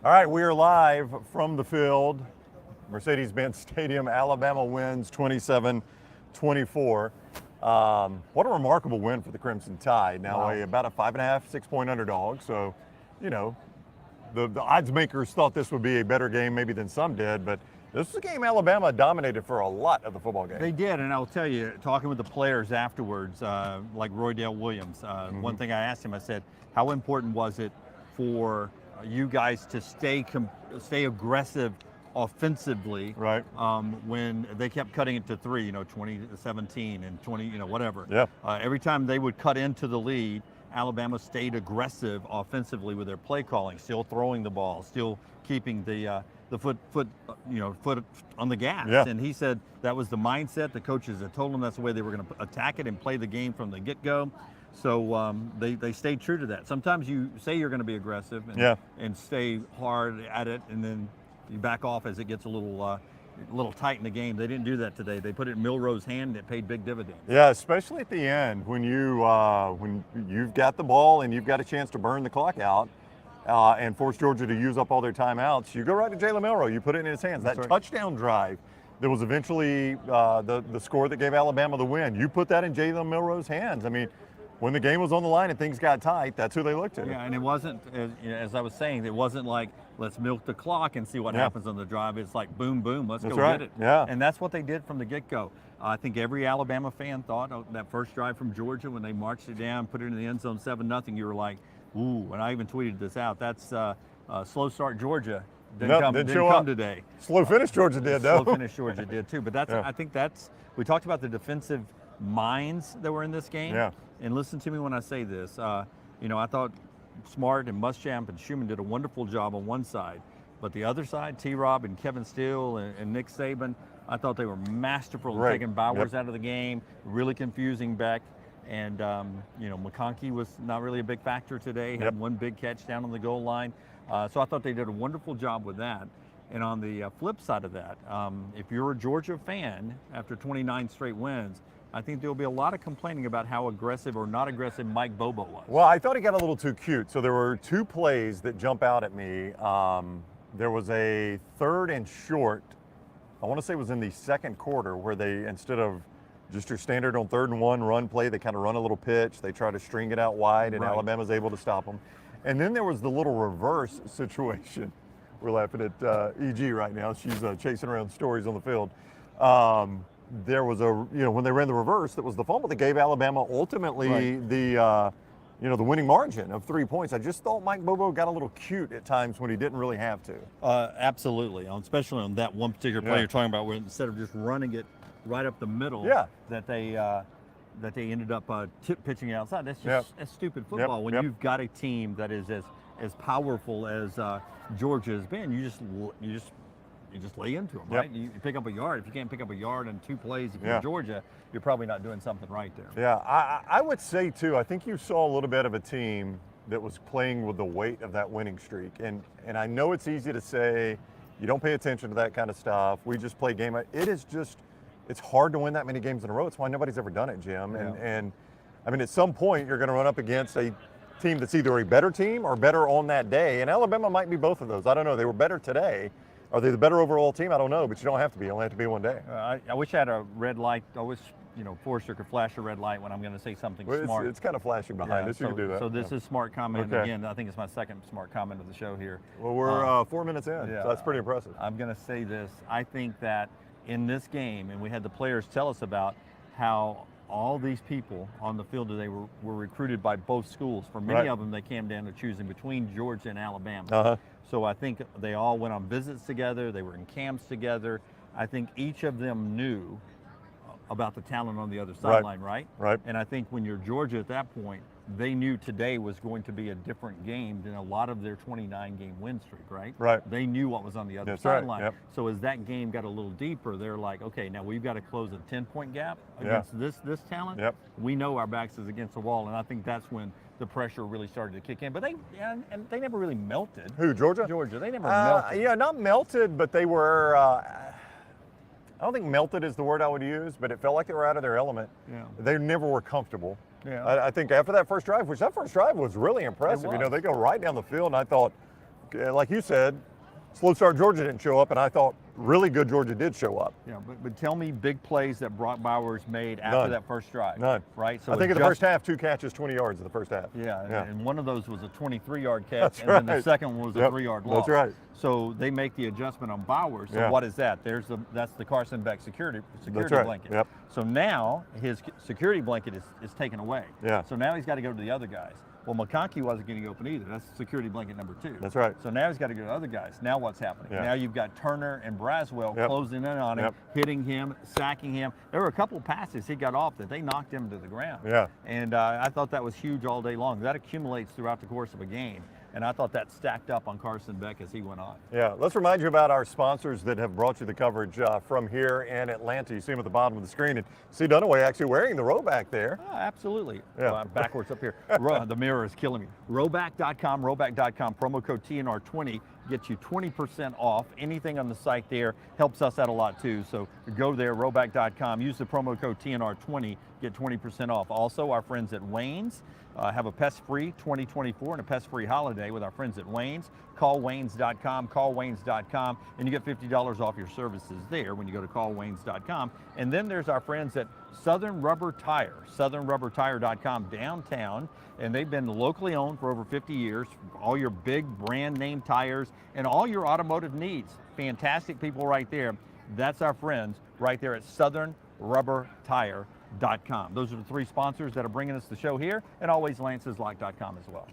All right, we are live from the field. Mercedes-Benz Stadium, Alabama wins 27-24. What a remarkable win for the Crimson Tide. Now, Wow. about a 5.5, 6-point underdog. So, you know, the odds makers thought this would be a better game maybe than some did, but this was a game Alabama dominated for a lot of the football game. They did, and I'll tell you, talking with the players afterwards, like Roy Dale Williams, one thing I asked him, I said, how important was it for you guys to stay aggressive offensively, Right. when they kept cutting it to 3, 20-17 and 20, whatever. Yeah. Every time they would cut into the lead, Alabama stayed aggressive offensively with their play calling, still throwing the ball, still keeping the foot on the gas. Yeah. And he said that was the mindset. The coaches had told them that's the way they were going to attack it and play the game from the get-go. So they stayed true to that. Sometimes you say you're going to be aggressive and stay hard at it, and then you back off as it gets a little tight in the game. They didn't do that today. They put it in Milroe's hand, and it paid big dividends. Yeah, especially at the end when you've got the ball and you've got a chance to burn the clock out and force Georgia to use up all their timeouts. You go right to Jalen Milroe. You put it in his hands. That's that right. touchdown drive that was eventually the score that gave Alabama the win. You put that in Jalen Milroe's hands. I mean, when the game was on the line and things got tight, that's who they looked to. Yeah, and it wasn't, as I was saying, it wasn't like, let's milk the clock and see what happens on the drive. It's like, boom, boom, let's That's go right. get it. Yeah. And that's what they did from the get-go. I think every Alabama fan thought that first drive from Georgia when they marched it down, put it in the end zone 7-0, you were like, ooh, and I even tweeted this out. That's slow start Georgia. Didn't come today. Slow finish Georgia did, though. Slow finish Georgia did, too. But I think we talked about the defensive minds that were in this game. Yeah. And listen to me when I say this. I thought Smart and Muschamp and Schumann did a wonderful job on one side. But the other side, T-Rob and Kevin Steele and Nick Saban, I thought they were masterful in taking Bowers out of the game, really confusing Beck. And, McConkey was not really a big factor today, had one big catch down on the goal line. So I thought they did a wonderful job with that. And on the flip side of that, if you're a Georgia fan after 29 straight wins, I think there'll be a lot of complaining about how aggressive or not aggressive Mike Bobo was. Well, I thought he got a little too cute. So there were two plays that jump out at me. There was a 3rd and short, I want to say it was in the second quarter, where they, instead of just your standard on 3rd and 1 run play, they kind of run a little pitch. They try to string it out wide, and Alabama's able to stop them. And then there was the little reverse situation. We're laughing at EG right now. She's chasing around stories on the field. There was when they ran the reverse, that was the fumble that gave Alabama ultimately the winning margin of 3 points. I just thought Mike Bobo got a little cute at times when he didn't really have to. Absolutely, especially on that one particular play you're talking about, where instead of just running it right up the middle, that they ended up pitching it outside. That's just that's stupid football. When you've got a team that is as powerful as Georgia has been, you just lay into them, right? You pick up a yard. If you can't pick up a yard in 2 plays, if you're Georgia, you're probably not doing something right there. Yeah, I would say, too, I think you saw a little bit of a team that was playing with the weight of that winning streak. And I know it's easy to say, you don't pay attention to that kind of stuff. We just play game. It is just, it's hard to win that many games in a row. It's why nobody's ever done it, Jim. And I mean, at some point, you're going to run up against a team that's either a better team or better on that day. And Alabama might be both of those. I don't know. They were better today. Are they the better overall team? I don't know, but you don't have to be. You only have to be one day. I wish I had a red light. I wish, Forrester could flash a red light when I'm going to say something smart. It's kind of flashing behind us. You can do that. So this is smart comment. Okay. Again, I think it's my second smart comment of the show here. Well, we're 4 minutes in, so that's pretty impressive. I'm going to say this. I think that in this game, and we had the players tell us about how all these people on the field today were recruited by both schools. For many of them, they came down to choosing between Georgia and Alabama. So I think they all went on visits together. They were in camps together. I think each of them knew about the talent on the other sideline, right? Right. And I think when you're Georgia at that point, they knew today was going to be a different game than a lot of their 29-game win streak, right? Right. They knew what was on the other sideline. So as that game got a little deeper, they're like, okay, now we've got to close a 10-point gap against this talent. We know our backs is against the wall, and I think that's when the pressure really started to kick in. But they never really melted. Who, Georgia? Georgia. They never melted. Yeah, not melted, but they were, I don't think melted is the word I would use, but it felt like they were out of their element. They never were comfortable. I think after that first drive, which that first drive was really impressive. They go right down the field, and I thought, like you said, slow start Georgia didn't show up, and I thought really good Georgia did show up. Yeah, but tell me big plays that Brock Bowers made after None. that first drive. None. Right? So I think in the first half, 2 catches, 20 yards in the first half. Yeah, and one of those was a 23-yard catch, That's and then right. the second one was a 3-yard loss. That's right. So they make the adjustment on Bowers. So what is that? That's the Carson Beck security right. blanket. Yep. So now his security blanket is taken away. Yeah. So now he's got to go to the other guys. Well, McConkey wasn't getting open either. That's security blanket number 2. That's right. So now he's got to go to other guys. Now what's happening? Yeah. Now you've got Turner and Braswell closing in on him, hitting him, sacking him. There were a couple of passes he got off that they knocked him to the ground. Yeah. And I thought that was huge all day long. That accumulates throughout the course of a game. And I thought that stacked up on Carson Beck as he went on. Yeah, let's remind you about our sponsors that have brought you the coverage from here in Atlanta. You see them at the bottom of the screen. And see Dunaway actually wearing the Rowback there. Oh, absolutely. Yeah. I'm backwards up here. The mirror is killing me. Rowback.com, promo code TNR20 gets you 20% off. Anything on the site there helps us out a lot too. So go there, rowback.com, use the promo code TNR20, get 20% off. Also, our friends at Wayne's have a pest-free 2024 and a pest-free holiday with our friends at Wayne's. Call Waynes.com, and you get $50 off your services there when you go to callwaynes.com. And then there's our friends at Southern Rubber Tire, southernrubbertire.com downtown, and they've been locally owned for over 50 years. All your big brand name tires and all your automotive needs. Fantastic people right there. That's our friends right there at southernrubbertire.com. Those are the 3 sponsors that are bringing us the show here, and always lanceslock.com as well.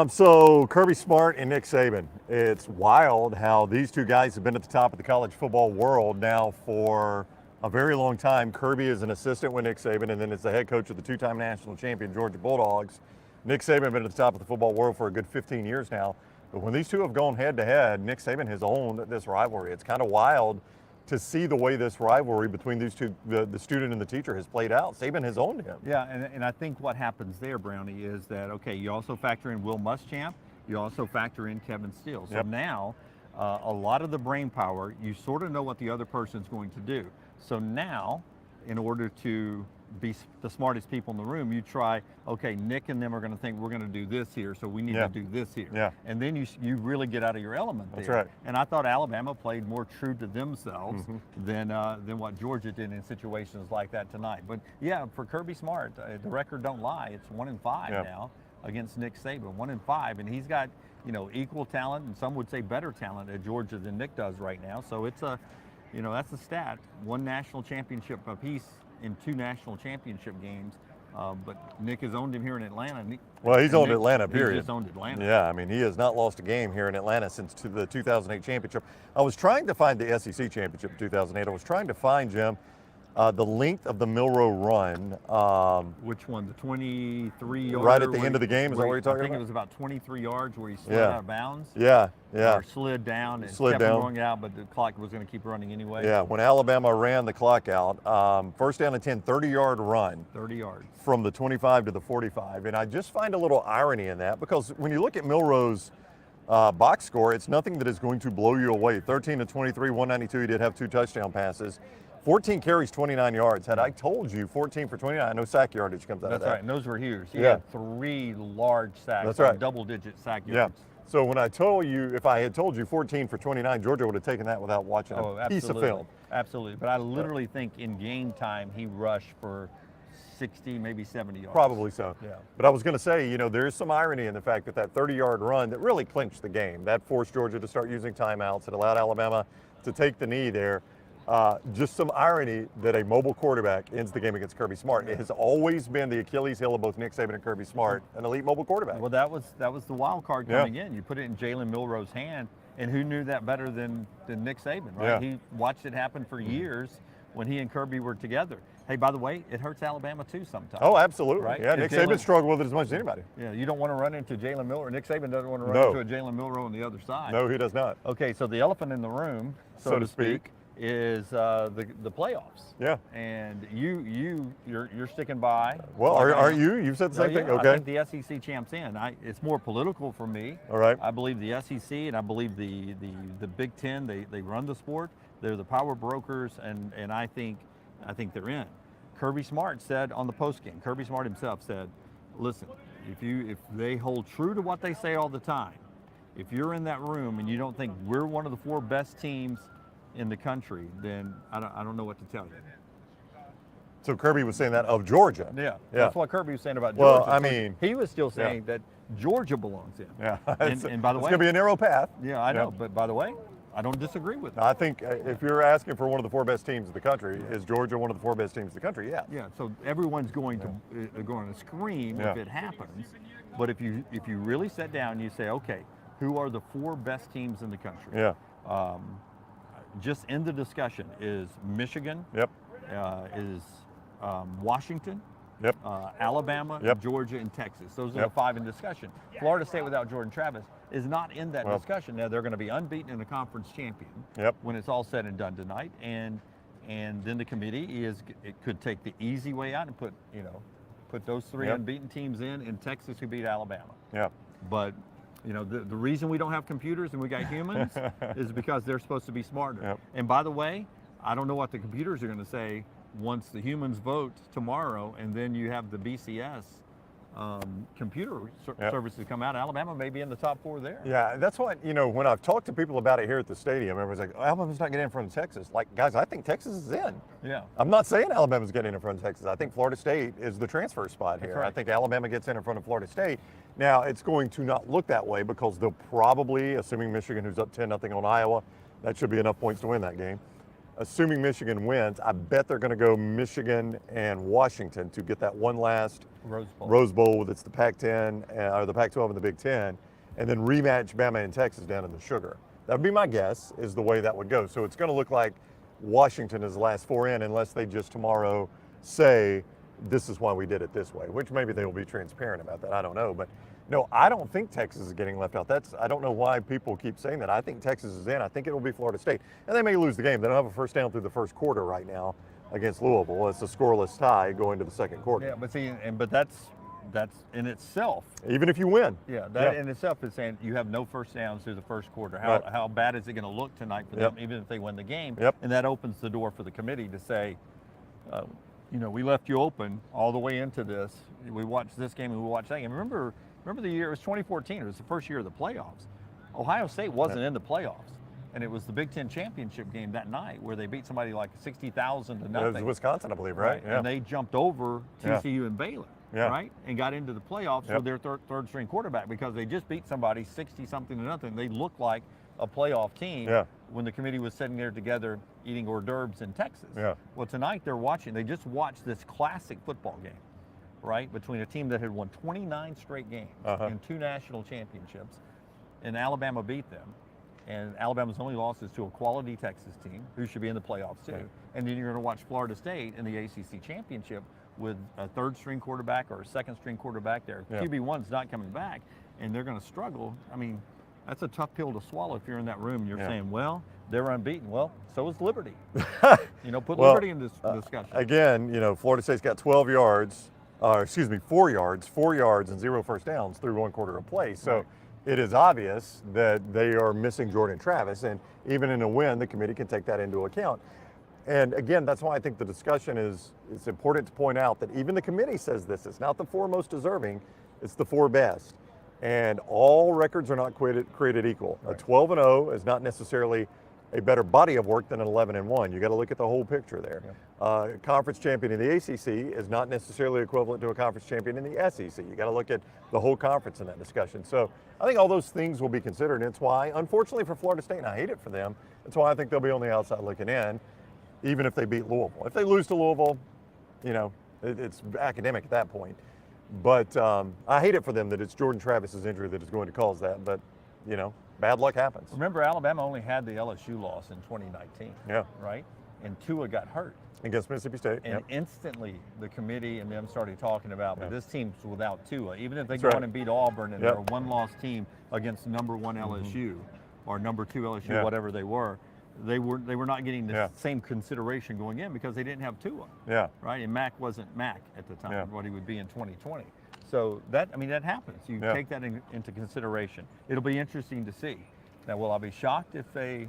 So Kirby Smart and Nick Saban. It's wild how these 2 guys have been at the top of the college football world now for a very long time. Kirby is an assistant with Nick Saban, and then is the head coach of the 2-time national champion Georgia Bulldogs. Nick Saban has been at the top of the football world for a good 15 years now. But when these 2 have gone head to head, Nick Saban has owned this rivalry. It's kind of wild to see the way this rivalry between these 2, the student and the teacher, has played out. Saban has owned him. Yeah, and I think what happens there, Brownie, is that, okay, you also factor in Will Muschamp, you also factor in Kevin Steele. So now, a lot of the brain power, you sort of know what the other person's going to do. So now, in order to be the smartest people in the room, you try, okay, Nick and them are going to think we're going to do this here, so we need to do this here. Yeah. And then you really get out of your element there. That's right. And I thought Alabama played more true to themselves than what Georgia did in situations like that tonight. But yeah, for Kirby Smart, the record don't lie. It's 1-5 now against Nick Saban, 1-5, and he's got equal talent, and some would say better talent at Georgia than Nick does right now. So it's a, that's a stat. 1 national championship apiece in 2 national championship games, but Nick has owned him here in Atlanta. Well, he's owned Atlanta, period. He's just owned Atlanta. Yeah, I mean, he has not lost a game here in Atlanta since the 2008 championship. I was trying to find the SEC championship in 2008. I was trying to find, Jim, the length of the Milroe run. Which one? The 23-yard? Right at the end of the game, is that what you're talking about? I think it was about 23 yards where he slid out of bounds. Yeah. Or slid down and kept going out, but the clock was going to keep running anyway. Yeah, when Alabama ran the clock out, first down and 10, 30-yard run. 30 yards. From the 25 to the 45. And I just find a little irony in that, because when you look at Milroe's box score, it's nothing that is going to blow you away. 13 to 23, 192. He did have 2 touchdown passes. 14 carries, 29 yards. Had I told you 14 for 29, I know sack yardage comes out of that. That's right, and those were huge. He had 3 large sacks. That's right. Double-digit sack yards. Yeah. So when I told you, if I had told you 14 for 29, Georgia would have taken that without watching a piece of film. Absolutely. But I literally think in game time he rushed for 60, maybe 70 yards. Probably so. Yeah. But I was going to say, there is some irony in the fact that 30-yard run that really clinched the game, that forced Georgia to start using timeouts. It allowed Alabama to take the knee there. Just some irony that a mobile quarterback ends the game against Kirby Smart. It has always been the Achilles heel of both Nick Saban and Kirby Smart, an elite mobile quarterback. Well, that was the wild card coming in. You put it in Jalen Milroe's hand, and who knew that better than Nick Saban, right? Yeah. He watched it happen for years when he and Kirby were together. Hey, by the way, it hurts Alabama too sometimes. Oh, absolutely. Right? Yeah, Nick Saban struggled with it as much as anybody. Yeah, you don't want to run into Jalen Milroe. Nick Saban doesn't want to run into a Jalen Milroe on the other side. No, he does not. Okay, so the elephant in the room, so to speak, is the playoffs. Yeah. And you're sticking by. Well, aren't you? You've said the same thing. Okay. I think the SEC champs in. It's more political for me. All right. I believe the SEC and I believe the Big Ten. They run the sport. They're the power brokers, and I think they're in. Kirby Smart said on the postgame. Kirby Smart himself said, "Listen, if they hold true to what they say all the time, if you're in that room and you don't think we're one of the 4 best teams in the country, then I don't know what to tell you. So Kirby was saying that of Georgia. Yeah, Yeah. that's what Kirby was saying about Well, Georgia. I So mean, he was still saying that Georgia belongs in. Yeah. And by the it's way, going to be a narrow path. yeah, I know. Yeah. But by the way, I don't disagree with it. I think if you're asking for one of the 4 best teams in the country, is Georgia one of the 4 best teams in the country? Yeah. Yeah, so everyone's going to scream Yeah. if it happens. But if you really sit down and you say, okay, who are the 4 best teams in the country? Yeah. Just in the discussion is Michigan, Yep. is Washington, Yep. Alabama, Yep. Georgia, and Texas. Those are Yep. the 5 in discussion. Florida State without Jordan Travis is not in that Well. discussion. Now they're going to be unbeaten and a conference champion Yep. when it's all said and done tonight, and then the committee it could take the easy way out and put those 3 Yep. unbeaten teams in Texas who beat Alabama. Yeah. But the reason we don't have computers and we got humans is because they're supposed to be smarter. Yep. And by the way, I don't know what the computers are going to say once the humans vote tomorrow, and then you have the BCS computer Yep. services come out. Alabama may be in the top 4 there. Yeah, that's what, when I've talked to people about it here at the stadium, everyone's like, Alabama's not getting in front of Texas. Like, guys, I think Texas is in. Yeah. I'm not saying Alabama's getting in front of Texas. I think Florida State is the transfer spot here. right. I think Alabama gets in front of Florida State. Now, it's going to not look that way because they'll probably, assuming Michigan, who's up 10-0 on Iowa, that should be enough points to win that game. Assuming Michigan wins, I bet they're going to go Michigan and Washington to get that one last Rose Bowl with it's the Pac-10 or the Pac-12 and the Big Ten, and then rematch Bama and Texas down in the Sugar. That would be my guess, is the way that would go. So it's going to look like Washington is the last 4 in, unless they just tomorrow say this is why we did it this way, which maybe they will be transparent about that. I don't know, but no, I don't think Texas is getting left out. I don't know why people keep saying that. I think Texas is in. I think it will be Florida State, and they may lose the game. They don't have a first down through the first quarter right now against Louisville. It's a scoreless tie going to the second quarter. Yeah, but see, but that's in itself. Even if you win. Yeah, that in itself is saying you have no first downs through the first quarter. How bad is it going to look tonight for them, even if they win the game? Yep. And that opens the door for the committee to say, we left you open all the way into this. We watched this game and we watched that game. Remember the year, it was 2014. It was the first year of the playoffs. Ohio State wasn't in the playoffs. And it was the Big Ten championship game that night where they beat somebody like 60,000 to nothing. It was Wisconsin, I believe, right? Yeah. And they jumped over TCU and Baylor, Yeah. right? And got into the playoffs Yep. with their third string quarterback because they just beat somebody 60-something to nothing. They looked like a playoff team when the committee was sitting there together eating hors d'oeuvres in Texas. Yeah. Well, tonight they just watched this classic football game, right? Between a team that had won 29 straight games and 2 national championships, and Alabama beat them. And Alabama's only loss is to a quality Texas team who should be in the playoffs too. Right. And then you're going to watch Florida State in the ACC championship with a third string quarterback or a second string quarterback there. QB1's not coming back, and they're going to struggle. I mean, that's a tough pill to swallow if you're in that room and you're saying, well, they're unbeaten. Well, so is Liberty. Put Liberty in this discussion. Again, Florida State's got 4 yards, and 0 first downs through 1 quarter of play. So it is obvious that they are missing Jordan Travis, and even in a win, the committee can take that into account. And again, that's why I think the discussion it's important to point out that even the committee says this. It's not the 4 most deserving, it's the 4 best. And all records are not created equal. Right. A 12-0 is not necessarily a better body of work than an 11-1. You got to look at the whole picture there. Yeah. Conference champion in the ACC is not necessarily equivalent to a conference champion in the SEC. You got to look at the whole conference in that discussion. So I think all those things will be considered, and it's why, unfortunately for Florida State, and I hate it for them, it's why I think they'll be on the outside looking in, even if they beat Louisville. If they lose to Louisville, it's academic at that point. But I hate it for them that it's Jordan Travis's injury that is going to cause that. But, bad luck happens. Remember, Alabama only had the LSU loss in 2019. Yeah. Right? And Tua got hurt. Against Mississippi State. And instantly the committee and them started talking about, but this team's without Tua. Even if they That's go right. on and beat Auburn and they're a one-loss team against number 1 LSU or number 2 LSU, whatever they were not getting the same consideration going in because they didn't have Tua. Yeah. Right? And Mac wasn't Mac at the time, what he would be in 2020. So that happens. You take that into consideration. It'll be interesting to see. Now, will I be shocked if they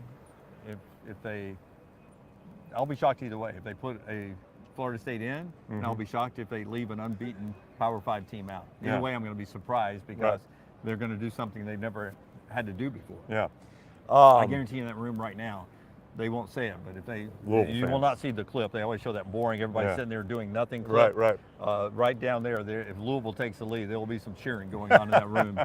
I'll be shocked either way. If they put a Florida State in, and I'll be shocked if they leave an unbeaten Power 5 team out. Either way, I'm going to be surprised because they're going to do something they've never had to do before. Yeah. I guarantee you in that room right now, they won't say it, but if they, Louisville you will fans. not see the clip. They always show that boring, everybody Yeah. sitting there doing nothing clip. Right. Right down there, if Louisville takes the lead, there will be some cheering going on in that room,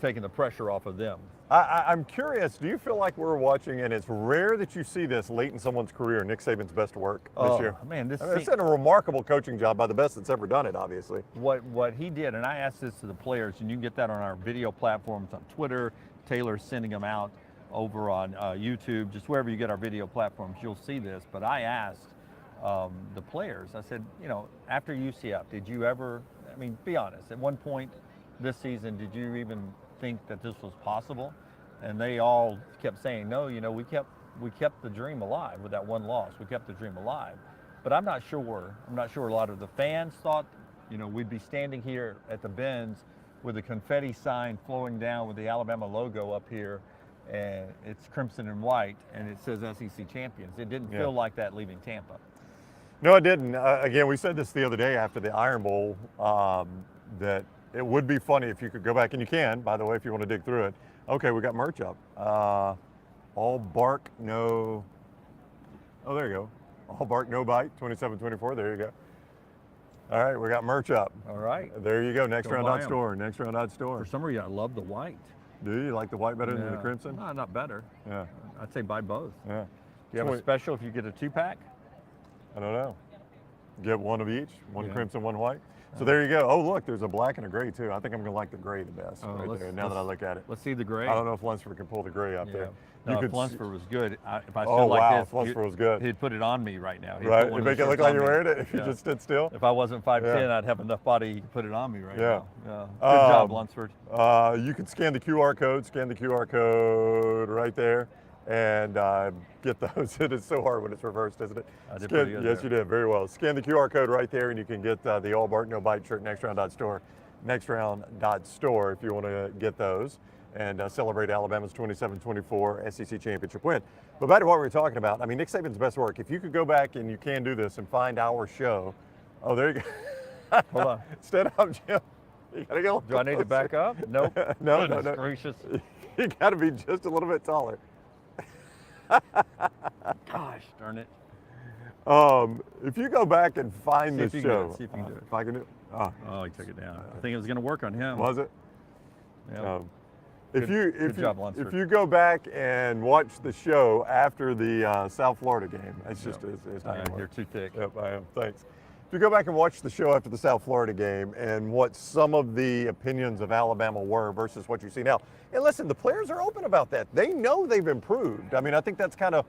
taking the pressure off of them. I'm curious, do you feel like we're watching, and it's rare that you see this late in someone's career, Nick Saban's best work this year? Man, It's been a remarkable coaching job by the best that's ever done it, obviously. What he did, and I asked this to the players, and you can get that on our video platforms on Twitter. Taylor's sending them out over on YouTube, just wherever you get our video platforms, you'll see this. But I asked the players, I said, after UCF, did you ever, be honest, at one point this season, did you even think that this was possible? And they all kept saying, no, we kept the dream alive with that one loss. We kept the dream alive. But I'm not sure a lot of the fans thought, we'd be standing here at the Benz with a confetti sign flowing down with the Alabama logo up here, and it's crimson and white, and it says SEC champions. It didn't feel like that leaving Tampa. No, it didn't. Again, we said this the other day after the Iron Bowl, that it would be funny if you could go back, and you can, by the way, if you want to dig through it. Okay, we got merch up. All bark, no, oh, there you go. All bark, no bite, 27-24, there you go. All right, we got merch up. All right. There you go, Go buy 'em. nextround.store. For some reason, I love the white. Do you like the white better than the Yeah. crimson? No, not better. Yeah, I'd say buy both. yeah. Do you have a special if you get a 2-pack? I don't know. Get one of each, one Yeah. crimson, one white. So there you go. Oh, look, there's a black and a gray too. I think I'm gonna like the gray the best right there. Now that I look at it, Let's see the gray. I don't know if Lunsford can pull the gray up there. No, You if could Lunsford was good, if I Oh, stood like wow, this, if Lunsford was good. he'd put it on me right now. He'd right, put one you of the make it look shirts like on you're me. wearing it if you Yeah. just stood still. If I wasn't 5'10", Yeah. I'd have enough body to put it on me right Yeah. now. Yeah. Good job, Lunsford. You can scan the QR code right there, and get those. It is so hard when it's reversed, isn't it? I did pretty good Yes, there. you did very well. Scan the QR code right there, and you can get the All Bark No Bite shirt, nextround.store, nextround.store if you want to get those and celebrate Alabama's 27-24 SEC championship win. But back to what we were talking about. Nick Saban's best work. If you could go back, and you can do this, and find our show. Oh, there you go. Hold on. Stand up, Jim. You gotta go. Do I need to back up? Nope. No, Goodness no. gracious. You got to be just a little bit taller. Gosh darn it. If you go back and find See this if you can do show, it, see if you can do it. if I can do it. Oh, Oh, he took it down. I think it was going to work on him. was it? Yeah. If job, Lunsford. if you go back and watch the show after the South Florida game, it's just it's not gonna You're work. too thick. Yep, I am. Thanks. If you go back and watch the show after the South Florida game and what some of the opinions of Alabama were versus what you see now, and listen, the players are open about that. They know they've improved. I think that's kind of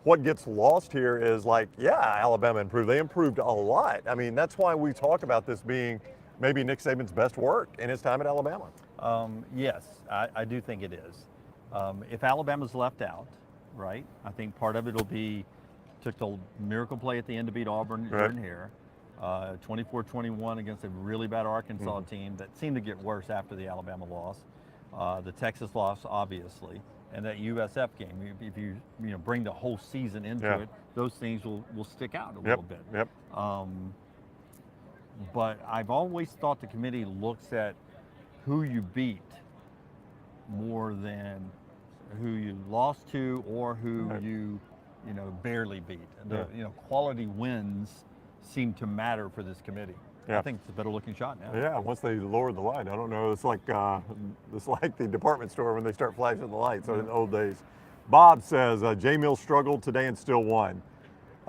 what gets lost here is Alabama improved. They improved a lot. That's why we talk about this being maybe Nick Saban's best work in his time at Alabama. Yes, I do think it is. If Alabama's left out, right, I think part of it will be took the miracle play at the end to beat Auburn, Right. Jordan Hare, 24-21 against a really bad Arkansas team that seemed to get worse after the Alabama loss, the Texas loss, obviously, and that USF game. If you bring the whole season into Yeah. it, those things will stick out a little bit. Yep. But I've always thought the committee looks at who you beat more than who you lost to or who Right. you barely beat. The Yeah. quality wins seem to matter for this committee. Yeah. I think it's a better looking shot now. Yeah, once they lowered the light, I don't know. It's like the department store when they start flashing the lights in the old days. Bob says J. Mills struggled today and still won.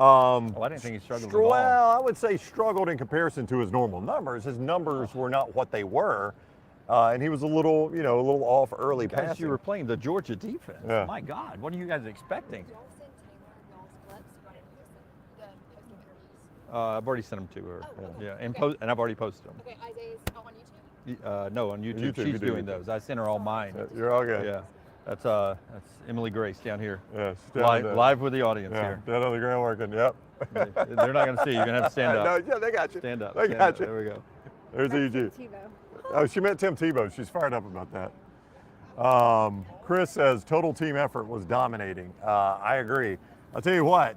Oh, I didn't think he struggled at all. Well, I would say struggled in comparison to his normal numbers. His numbers were not what they were, and he was a little off early Guys, passing. you were playing the Georgia defense. Yeah. My God, what are you guys expecting? Did y'all send Taylor y'all's clips running the posting interviews? I've already sent them to her. Oh, okay. Yeah, and Okay. and I've already posted them. Okay, Isaiah's on YouTube? No, on YouTube. YouTube, you She's do doing YouTube. those. I sent her all mine. You're all good. Yeah, that's Emily Grace down here, Yeah, live with the audience Yeah, here. down on the ground working. Yep. They're not going to see you. You're going to have to stand up. No, yeah, they got you. Stand up. They stand got up. you. There we go. There's EG. TiVo. Oh, she met Tim Tebow. She's fired up about that. Chris says total team effort was dominating. I agree. I'll tell you what.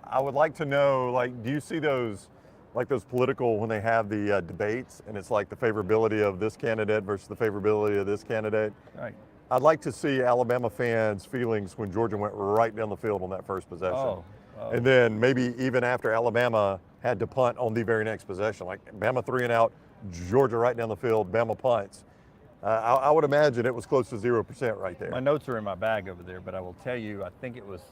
I would like to know. Do you see those political when they have the debates and it's like the favorability of this candidate versus the favorability of this candidate? Right. I'd like to see Alabama fans' feelings when Georgia went right down the field on that first possession. Oh. And then maybe even after Alabama had to punt on the very next possession, like Bama 3 and out, Georgia right down the field, Bama punts. I would imagine it was close to 0% right there. My notes are in my bag over there, but I will tell you, I think it was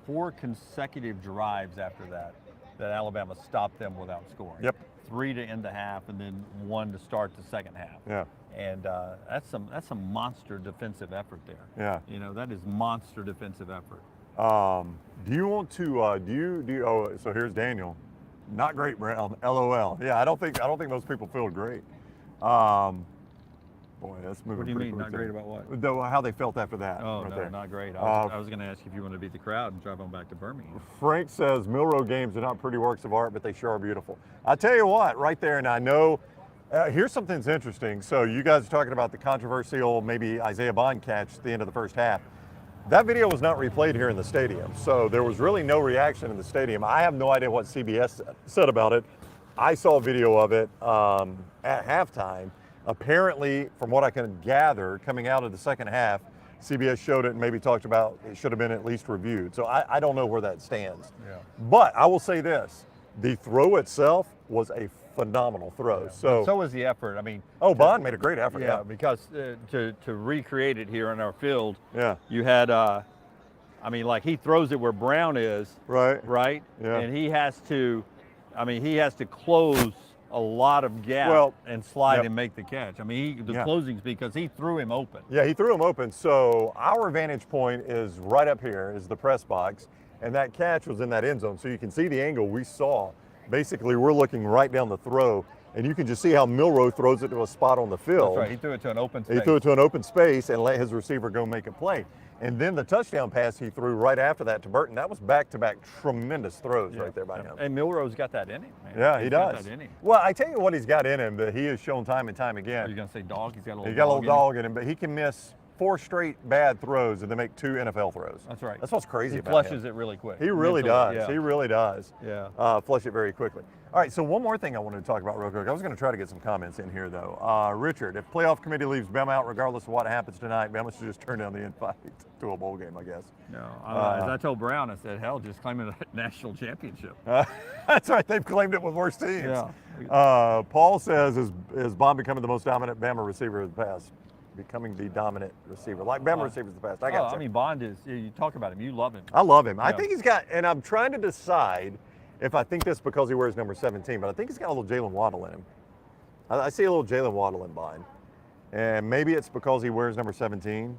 4 consecutive drives after that Alabama stopped them without scoring. Yep. 3 to end the half, and then 1 to start the second half. Yeah. And that's some monster defensive effort there. Yeah. You know, that is monster defensive effort. Do you want to? Oh, so here's Daniel. Not great, Brown. LOL. Yeah, I don't think most people feel great. Boy, that's moving. What do you pretty mean, not quick great there. about what? How they felt after that. Oh, right no, there. not great. I was going to ask if you want to beat the crowd and drive on back to Birmingham. Frank says Milroe games are not pretty works of art, but they sure are beautiful. I tell you what, right there, and I know. Here's something that's interesting. So you guys are talking about the controversial maybe Isaiah Bond catch at the end of the first half. That video was not replayed here in the stadium, so there was really no reaction in the stadium. I have no idea what CBS said about it. I saw a video of it at halftime. Apparently, from what I can gather, coming out of the second half, CBS showed it and maybe talked about it should have been at least reviewed. So I don't know where that stands. Yeah. But I will say this, the throw itself was a phenomenal throw. Yeah. So was the effort. I mean, Bond made a great effort. yeah, because to recreate it here in our field, Yeah. you had, like he throws it where Brown is, Right. Yeah. and he has to close a lot of gap and slide Yep. and make the catch. I mean, the Yeah. closing's because he threw him open. Yeah, he threw him open. So our vantage point is right up here, is the press box, and that catch was in that end zone. So you can see the angle we saw. Basically, we're looking right down the throw, and you can just see how Milroe throws it to a spot on the field. That's right. He threw it to an open space. He threw it to an open space and let his receiver go make a play. And then the touchdown pass he threw right after that to Burton, that was back-to-back tremendous throws right there by him. And Milroe's got that in him, man. Yeah, he He's got does. that in him. Well, I tell you what he's got in him that he has shown time and time Are again. you going to say dog? He's got a little He got a little in him. dog in him, but he can miss 4 straight bad throws and then make 2 NFL throws. That's right. That's what's crazy He about flushes him. it really quick. He really mentally, does. Yeah. He really does. Yeah. Flush it very quickly. All right, so one more thing I wanted to talk about real quick. I was going to try to get some comments in here, though. Richard, if playoff committee leaves Bama out regardless of what happens tonight, Bama should just turn down the invite to a bowl game, I guess. No, as I told Brown, I said, hell, just claim it a national championship. That's right. They've claimed it with worse teams. Yeah. Paul says, is Bond becoming the most dominant Bama receiver of the past? Becoming the dominant receiver, like Bama receivers of the past. I got you. I mean, Bond is, you talk about him, you love him. I love him. I Yeah. think he's got, and I'm trying to decide if I think this because he wears number 17, but I think he's got a little Jalen Waddle in him. I see a little Jalen Waddle in Bond. And maybe it's because he wears number 17.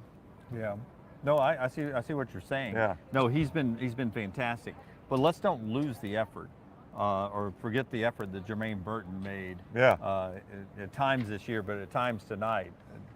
Yeah. No, I see what you're saying. Yeah. No, he's been fantastic. But let's don't lose the effort, or forget the effort that Jermaine Burton made. Yeah. At times this year, but at times tonight.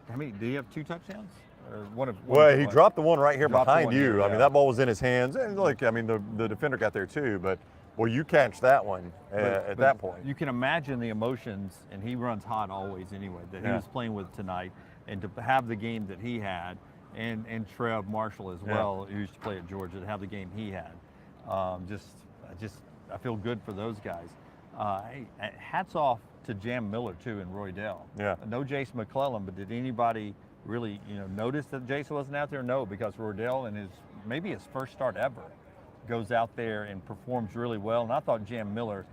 How many? Did he have 2 touchdowns? Or one of? Well, he dropped the one right here Dropped the behind one you. here, I yeah. mean, that ball was in his hands. And look, I mean, the defender got there too, but well, you catch that one at that point. You can imagine the emotions, and he runs hot always anyway, that he Yeah. was playing with tonight, and to have the game that he had, and Trev Marshall as well, who used to play at Georgia, to have the game he had. I feel good for those guys. Hey, hats off to Jam Miller too and Roy Dell. Yeah. No Jace McClellan, but did anybody really notice that Jace wasn't out there? No, because Roydell in maybe his first start ever goes out there and performs really well. And I thought Jam Miller,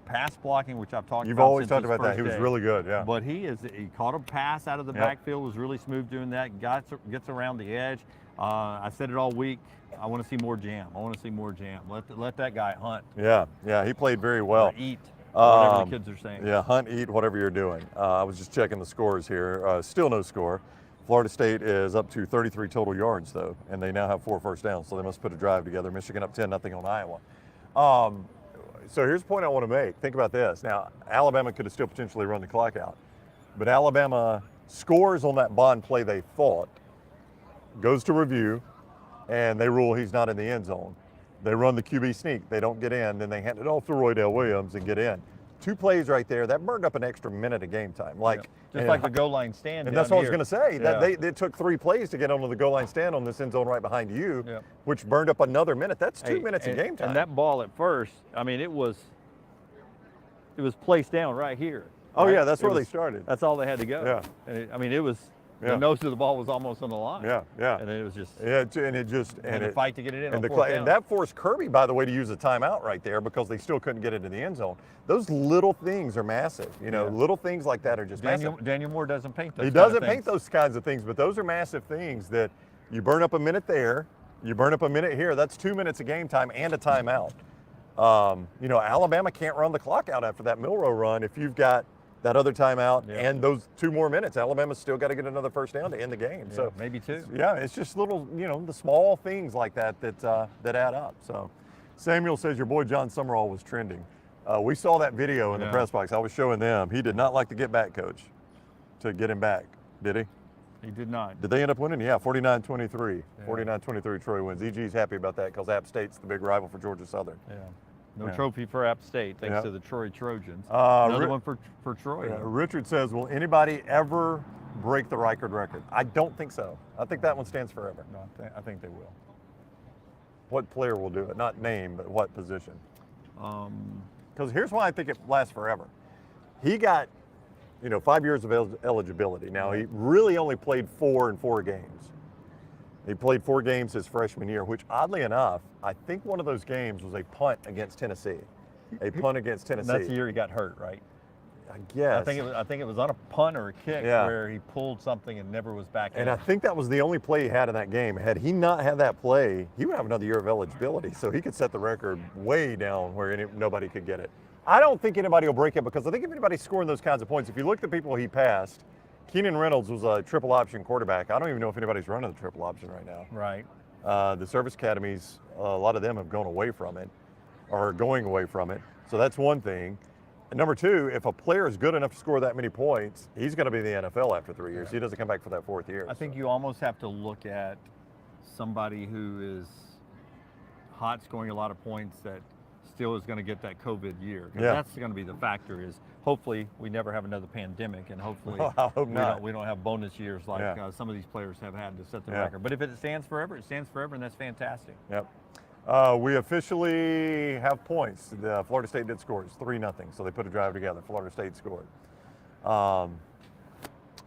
pass blocking, which I've talked You've about always since talked his about that. first He was day. really good. Yeah. But he caught a pass out of the Yep. backfield, was really smooth doing that, gets around the edge. I said it all week. I want to see more Jam. I want to see more Jam. Let that guy hunt. Yeah. He played very well. Or eat. Whatever the kids are saying. Yeah, hunt, eat, whatever you're doing. I was just checking the scores here. Still no score. Florida State is up to 33 total yards, though, and they now have 4 first downs, so they must put a drive together. Michigan up 10-0 on Iowa. So here's the point I want to make. Think about this. Now, Alabama could have still potentially run the clock out, but Alabama scores on that Bond play they thought, goes to review, and they rule he's not in the end zone. They run the QB sneak. They don't get in. Then they hand it off to Roydell Williams and get in. 2 plays right there. That burned up an extra minute of game time. Just like the goal line stand. And down that's what I was here. going to say. Yeah. They took 3 plays to get onto the goal line stand on this end zone right behind you, Yeah. which burned up another minute. That's 2 Hey, minutes of game time. And that ball at first, I mean, it was placed down right here. Oh, right? yeah, that's It where they was- started. That's all they had to go. Yeah. And it was The nose of the ball was almost on the line. Yeah, yeah. And it was just And a fight to get it in. and, on fourth and down. that forced Kirby, by the way, to use a timeout right there because they still couldn't get into the end zone. Those little things are massive. You know, little things like that are just massive. Daniel Moore doesn't paint those. He doesn't paint those kinds of things, but those are massive things that you burn up a minute there, you burn up a minute here. That's 2 minutes of game time and a timeout. You know, Alabama can't run the clock out after that Milroe run if you've got that other timeout and those 2 more minutes. Alabama's still got to get another first down to end the game. Yeah, so maybe 2. Yeah, it's just little, you know, the small things like that that add up. So Samuel says your boy John Summerall was trending. We saw that video in the press box. I was showing them. He did not like the get back coach to get him back, did he? He did not. Did they end up winning? Yeah, 49-23. 49-23 Troy wins. EG's happy about that because App State's the big rival for Georgia Southern. Yeah. No trophy for App State, thanks to the Troy Trojans. Another one for Troy. Richard says, will anybody ever break the Reichard record? I don't think so. I think that one stands forever. No, I think they will. What player will do it? Not name, but what position? Because here's why I think it lasts forever. He got, 5 years of eligibility. Now, he really only played 4 in 4 games. He played 4 games his freshman year, which oddly enough, I think one of those games was a punt against Tennessee. A punt against Tennessee. That's the year he got hurt, right? I guess. I think it was on a punt or a kick where he pulled something and never was back in. And I think that was the only play he had in that game. Had he not had that play, he would have another year of eligibility. So he could set the record way down where nobody could get it. I don't think anybody will break it because I think if anybody's scoring those kinds of points, if you look at the people he passed, Keenan Reynolds was a triple option quarterback. I don't even know if anybody's running the triple option right now. Right. The service academies, a lot of them have gone away from it or are going away from it. So that's one thing. And number 2, if a player is good enough to score that many points, he's going to be in the NFL after 3 years. He doesn't come back for that 4th year. I think you almost have to look at somebody who is hot, scoring a lot of points that still is going to get that COVID year. That's going to be the factor is hopefully we never have another pandemic and hopefully I hope we don't have bonus years like some of these players have had to set the record. But if it stands forever, it stands forever, and that's fantastic. Yep. We officially have points. Florida State did score. It's 3-0, so they put a drive together. Florida State scored.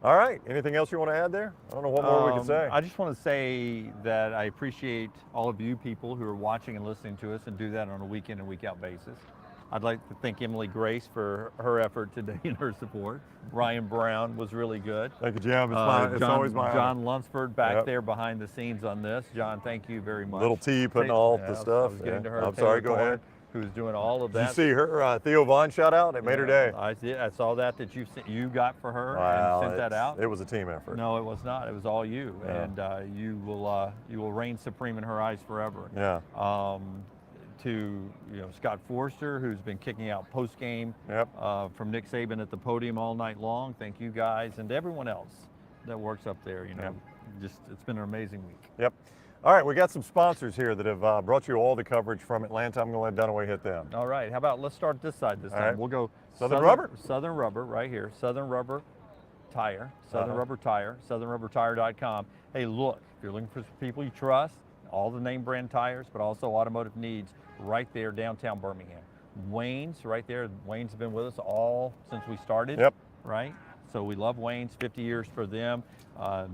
All right. Anything else you want to add there? I don't know what more we can say. I just want to say that I appreciate all of you people who are watching and listening to us and do that on a week in and week out basis. I'd like to thank Emily Grace for her effort today and her support. Ryan Brown was really good. Thank you, Jim. It's always my honor. John Lunsford back there behind the scenes on this. John, thank you very much. Little T putting all the stuff. I was getting to her. I'm sorry, go ahead. Who's doing all of that. Did you see her Theo Vaughn shout out? It made her day. I did. I saw that you got for her and sent that out. It was a team effort. No, it was not. It was all you, and you will reign supreme in her eyes forever. Yeah. To Scott Forster, who's been kicking out post game from Nick Saban at the podium all night long. Thank you guys, and to everyone else that works up there. Just it's been an amazing week. Yep. All right, we got some sponsors here that have brought you all the coverage from Atlanta. I'm going to let Dunaway hit them. All right. How about let's start this side this time. Right. We'll go Southern Rubber. Southern Rubber right here. Southern Rubber Tire. Southern Rubber Tire. SouthernRubberTire.com. Hey, look, if you're looking for people you trust, all the name brand tires, but also automotive needs, right there downtown Birmingham. Wayne's right there. Wayne's been with us all since we started. Yep. Right. So we love Wayne's. 50 years for them.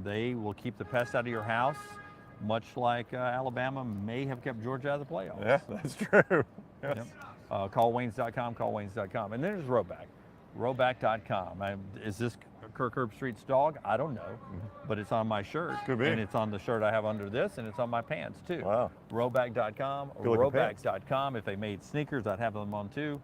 They will keep the pests out of your house, much like Alabama may have kept Georgia out of the playoffs. Yeah, that's true. Yes. Yep. Call Waynes.com, call Waynes.com. And then there's Roback, Roback.com. Is this Kirk Herbstreit's dog? I don't know, but it's on my shirt. Could be. And it's on the shirt I have under this, and it's on my pants too. Wow. Roback.com, Roback.com. If they made sneakers, I'd have them on too.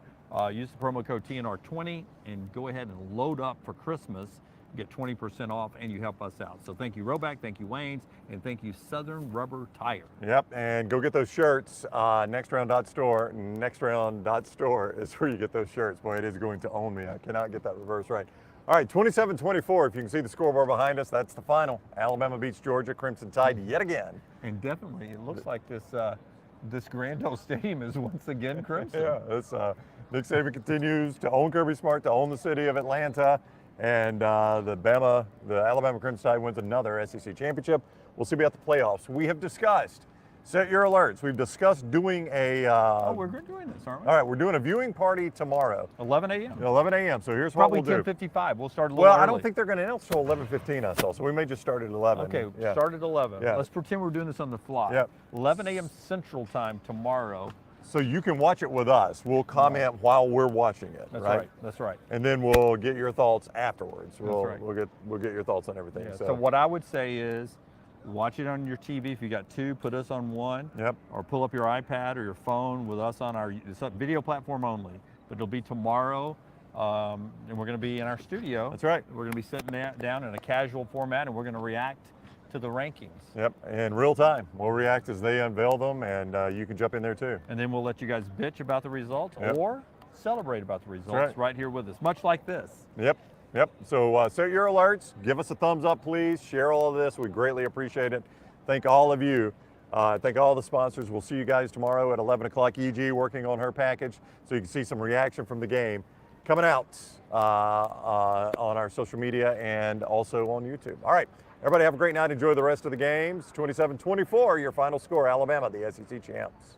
Use the promo code TNR20 and go ahead and load up for Christmas. Get 20% off, and you help us out. So thank you, Roback, thank you, Wayne's, and thank you, Southern Rubber Tire. Yep, and go get those shirts. Nextround.store. Nextround.store is where you get those shirts. Boy, it is going to own me. I cannot get that reverse right. All right, 27-24. If you can see the scoreboard behind us, that's the final. Alabama beats Georgia, Crimson Tide yet again. And definitely, it looks like this Grand Ole Stadium is once again crimson. Yeah, Nick Saban continues to own Kirby Smart, to own the city of Atlanta. And the Alabama Crimson Tide wins another SEC championship. We'll see about the playoffs. We have discussed Set your alerts. We've discussed doing a. Oh, we're doing this, aren't we? All right, we're doing a viewing party tomorrow, 11 a.m. 11 a.m. So here's Probably what we'll do. 10:55. We'll start a little Well, early. I don't think they're going to announce till 11:15. I saw, so we may just start at 11. Okay, Yeah. start at 11. Yeah. Let's pretend we're doing this on the fly. Yep. 11 a.m. Central Time tomorrow. So you can watch it with us. We'll comment while we're watching it. That's right. That's right. And then we'll get your thoughts afterwards. We'll right. we'll get your thoughts on everything. Yeah, so what I would say is, watch it on your TV. If you got two, put us on one. Yep. Or pull up your iPad or your phone with us on our it's a video platform only. But it'll be tomorrow, and we're going to be in our studio. That's right. We're going to be sitting down in a casual format, and we're going to react to the rankings. Yep. In real time, we'll react as they unveil them, and you can jump in there too. And then we'll let you guys bitch about the results Yep. or celebrate about the results right here with us, much like this. Yep. Yep. So set your alerts. Give us a thumbs up, please. Share all of this. We greatly appreciate it. Thank all of you. Thank all the sponsors. We'll see you guys tomorrow at 11 o'clock. EG working on her package, so you can see some reaction from the game coming out on our social media and also on YouTube. All right. Everybody have a great night. Enjoy the rest of the games. 27-24, your final score. Alabama, the SEC champs.